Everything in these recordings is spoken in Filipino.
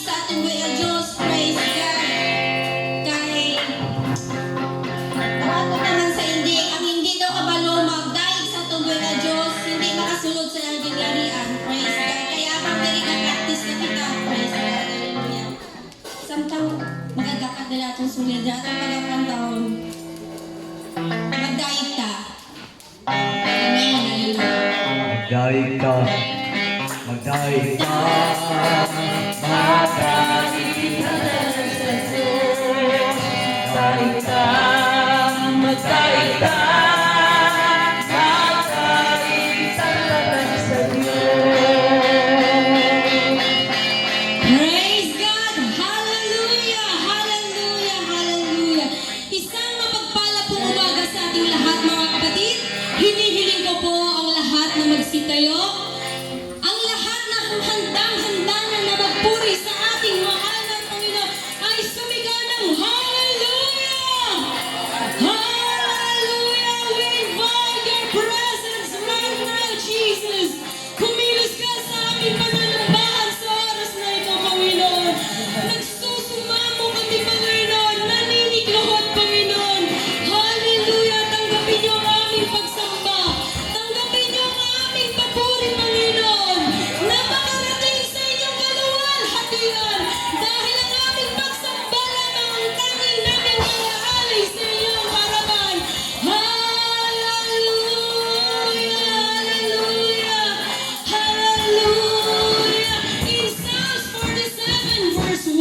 sa ating buhay Diyos, praise God. Kay tawag naman sa hindi, ang hindi daw kabalo magdaig sa ating buhay Diyos, hindi makasulod sa laging larian, praise God. Kaya pang diri ka practice na kita, praise God, hallelujah. Samtang magagakad nila itong sulid, atong pagkakantahon, magdaig ta. Amen, hallelujah. Magdaig ka, magdaig ka, magdaig ka sa Diyos. Magdaig ka, magdaig ka, magdaig ka sa Diyos. Praise God! Hallelujah! Hallelujah! Hallelujah! Isang mapagpala pong umaga sa ating lahat, mga kapatid. Hinihiling ko po ang lahat na magsitayo. Ang lahat na handang-handa na magpuri sa ating mahal na Panginoon ay sumigaw ng Hallelujah! Hallelujah! We invite your presence right now, Jesus! Kumilos ka sa aming pananambahan sa oras na ito, Panginoon. Nagsusumamo kami, Panginoon. Naniniklohod, Panginoon. Hallelujah! Tanggapin niyo ang aming pagsamba. Tanggapin niyo ang aming papuri, Panginoon. Napakarating sa inyong kaluwalhatian. Dahil ang aming pagsamba lamang ang tanging naming alaalay sa iyong harapan. Hallelujah! Hallelujah! Hallelujah! In Psalms 47 verse 1,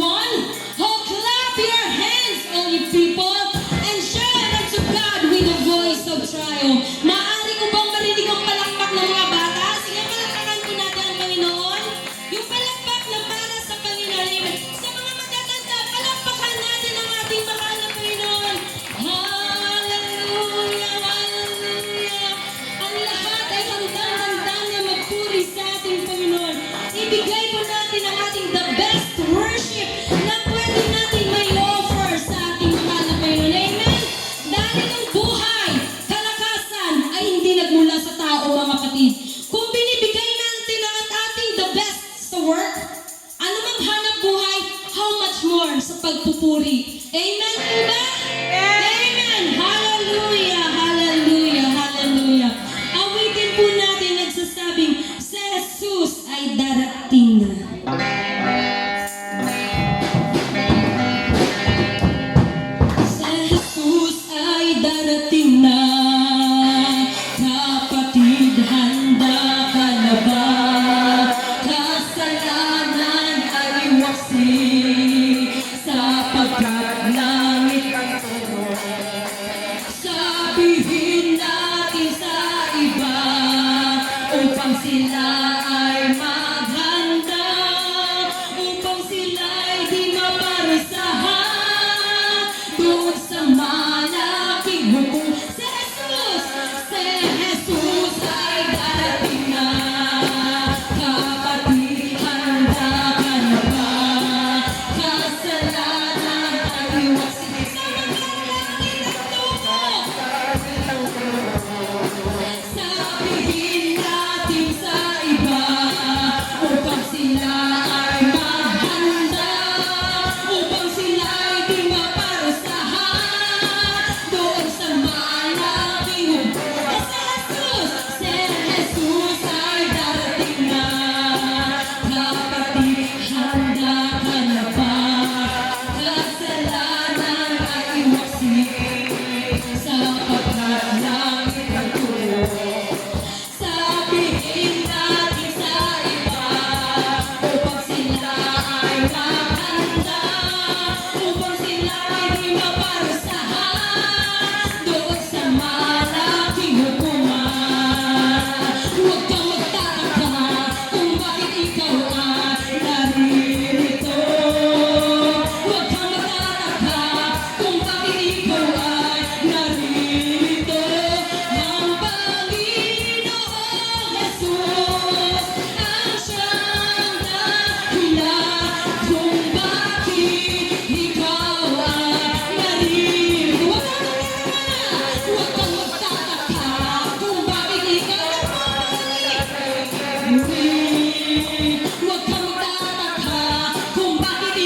oh, clap your hands, all ye people, and shout unto God with a voice of triumph. Maaari ko bang marinig ang palakpak ng mga bata? Sige, palakpakan po natin ang Panginoon. Yung palakpak na para sa Panginoon. Sa mga matatanda, palakpakan natin ang ating mahal na Panginoon. Hallelujah! Hallelujah! Ang lahat ay handang-handa na magpuri sa ating Panginoon. Ibigay po natin ang ating the best worship na pwede natin may offer sa ating mahal na Panginoon. Amen? Dahil ang buhay, kalakasan ay hindi nagmula sa tao, mga kapatid. Kung binibigay natin ang ating the best sa work, anumang hanap buhay, how much more sa pagpupuri. Amen po ba? Amen! Hallelujah! Hallelujah! Hallelujah! Awitin po natin nagsasabing, si Jesus ay darating na. Si Jesus ay darating na. Kapatid, handa ka na ba? Kasalanan ay waksi, sapagkat langit ang tunog. Sabihin natin sa iba, upang sila ay maghanda, upang sila ay di maparusahan doon sa malaking hukom. Si Jesus ay darating na. Kapatid, handa ka na ba?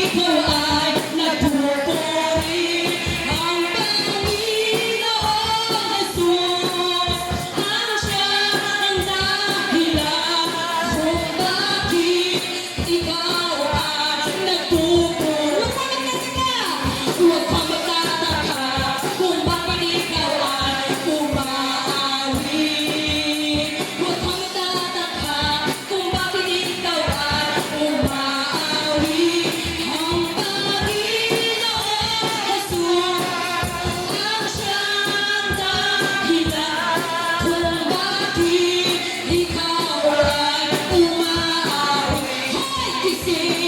ikaw ay nagpupuri. Ang Panginoong Jesus ang siyang ang dahilan kung bakit ikaw ay nagpupuri. Huwag kang magtataka kung bakit ikaw ay umaawi. Huwag kang magtataka kung bakit ikaw ay umaawi. Ang Panginoong Jesus ang siyang dahilan kung bakit ikaw ay umaawi. Hoy, gising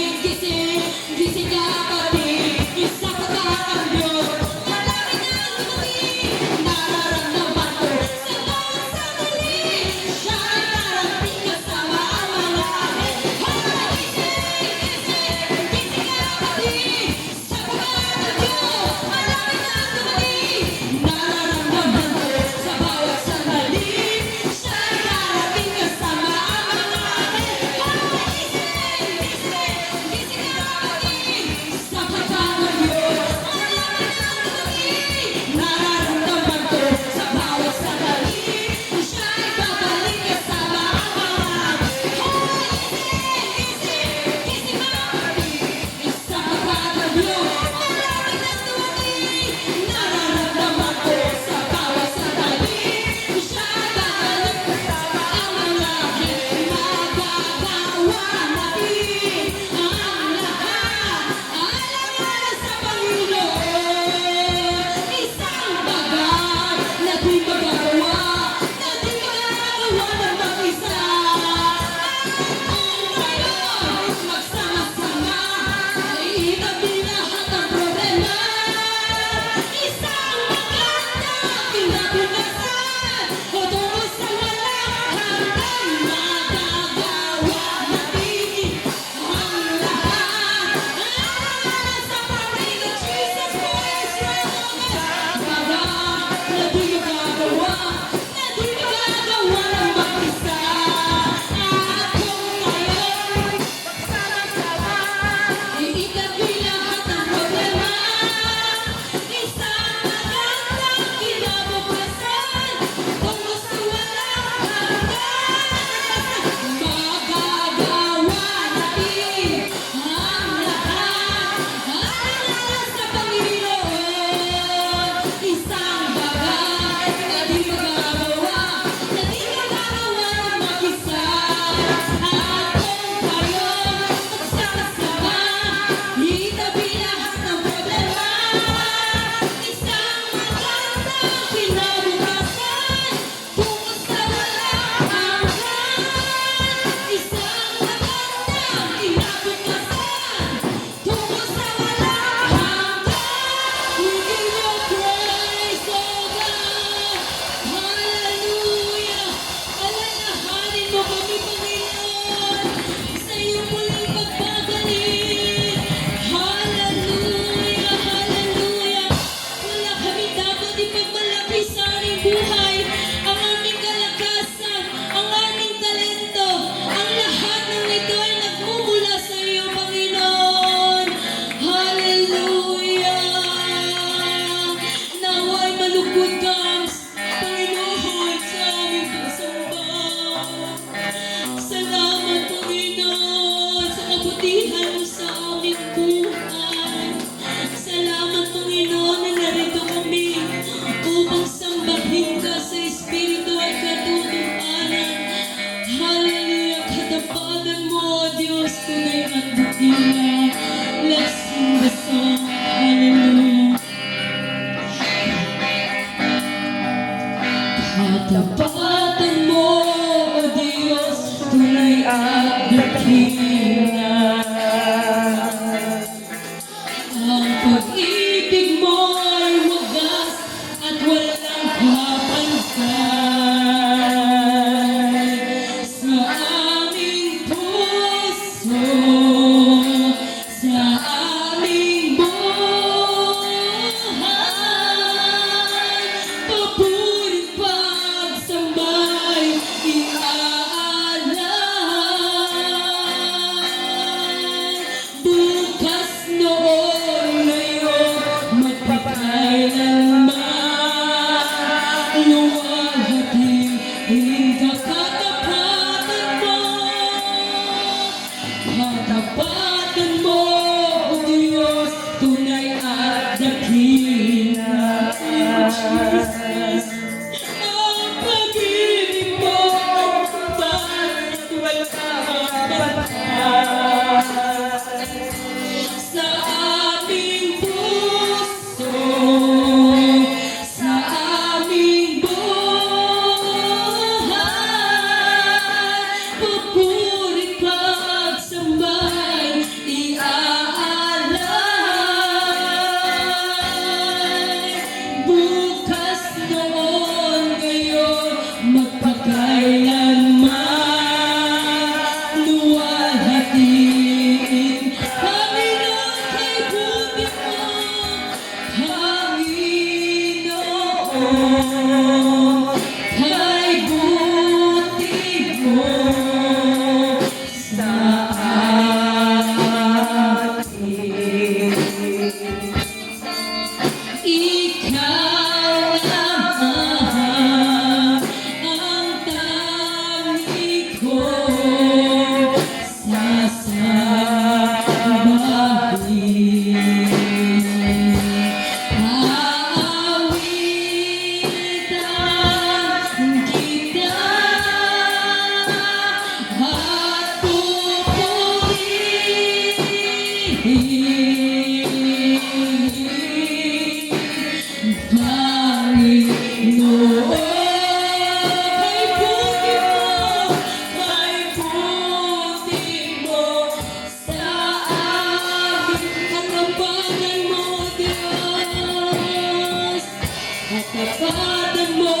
Katapanan mo,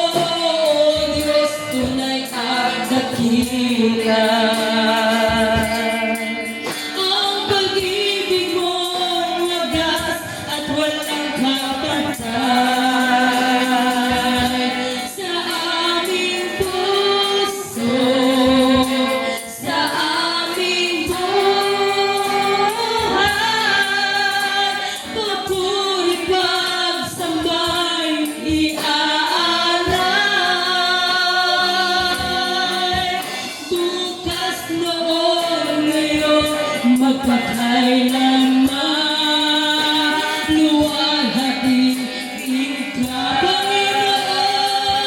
Diyos, tunay at dakila. Ang pag-ibig mo wagas at walang kapantay sa aming puso, sa aming buhay. Papuri pagsambay iaalay. Bukas noon ngayon magpakailanman, luwalhati ka, Panginoon.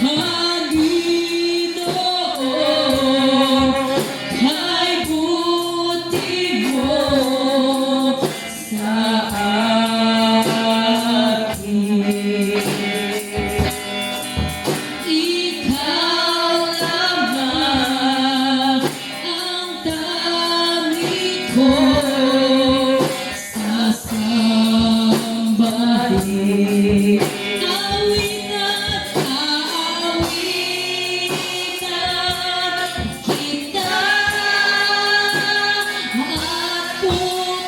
Panginoon, kay buti mo sa akin. Ikaw lamang ang dami ko sasambahin. Awitan, aawitan kita at pupurihin,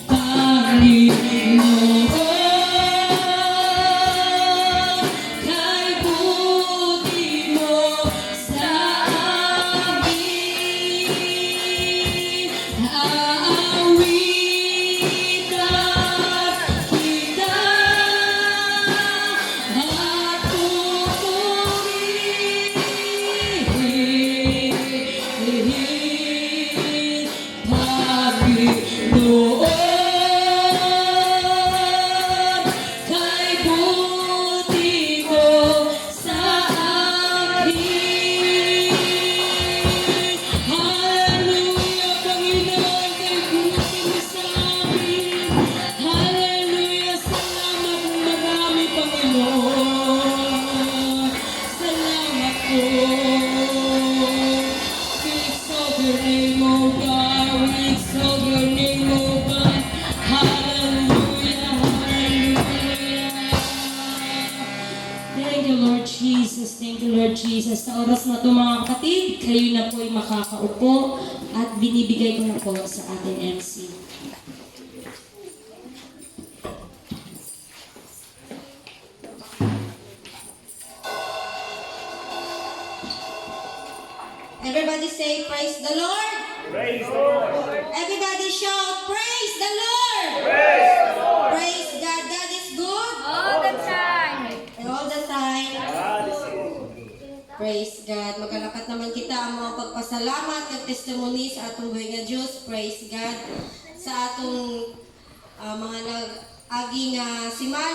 Panginoon, kay buti mo sa amin. Aawitan kita at pupurihin, Panginoon, kay buti mo sa akin. Hallelujah, Panginoon, kay buti mo sa amin. Hallelujah, salamat ng marami, Panginoon. Salamat po. We exalt your name, O God. We exalt your name, O God. Hallelujah, hallelujah. Thank you, Lord Jesus. Thank you, Lord Jesus. Sa oras na ito, mga kapatid, kayo na po'y makakaupo at binibigay ko na po sa ating MC. Everybody say, praise the Lord. Praise the Lord. Everybody shout, praise the Lord. Praise the Lord. Praise God. God is good. All the time. And all the time. God is good. Praise God. Magkalakat naman kita ang mga pagpasalamat at testimony sa atong buhay nga Diyos. Praise God. Sa atong mga nag-aging simana.